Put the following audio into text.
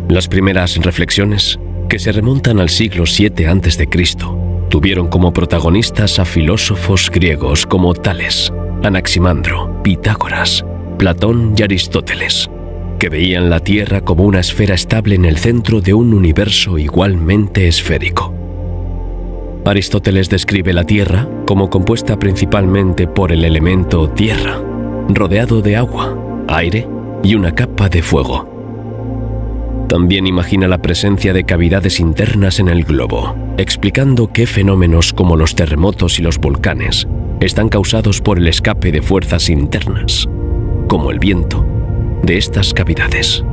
Las primeras reflexiones, que se remontan al siglo VII a.C., tuvieron como protagonistas a filósofos griegos como Tales, Anaximandro, Pitágoras, Platón y Aristóteles, que veían la Tierra como una esfera estable en el centro de un universo igualmente esférico. Aristóteles describe la Tierra como compuesta principalmente por el elemento tierra, rodeado de agua, aire y una capa de fuego. También imagina la presencia de cavidades internas en el globo, explicando qué fenómenos como los terremotos y los volcanes están causados por el escape de fuerzas internas, como el viento, de estas cavidades.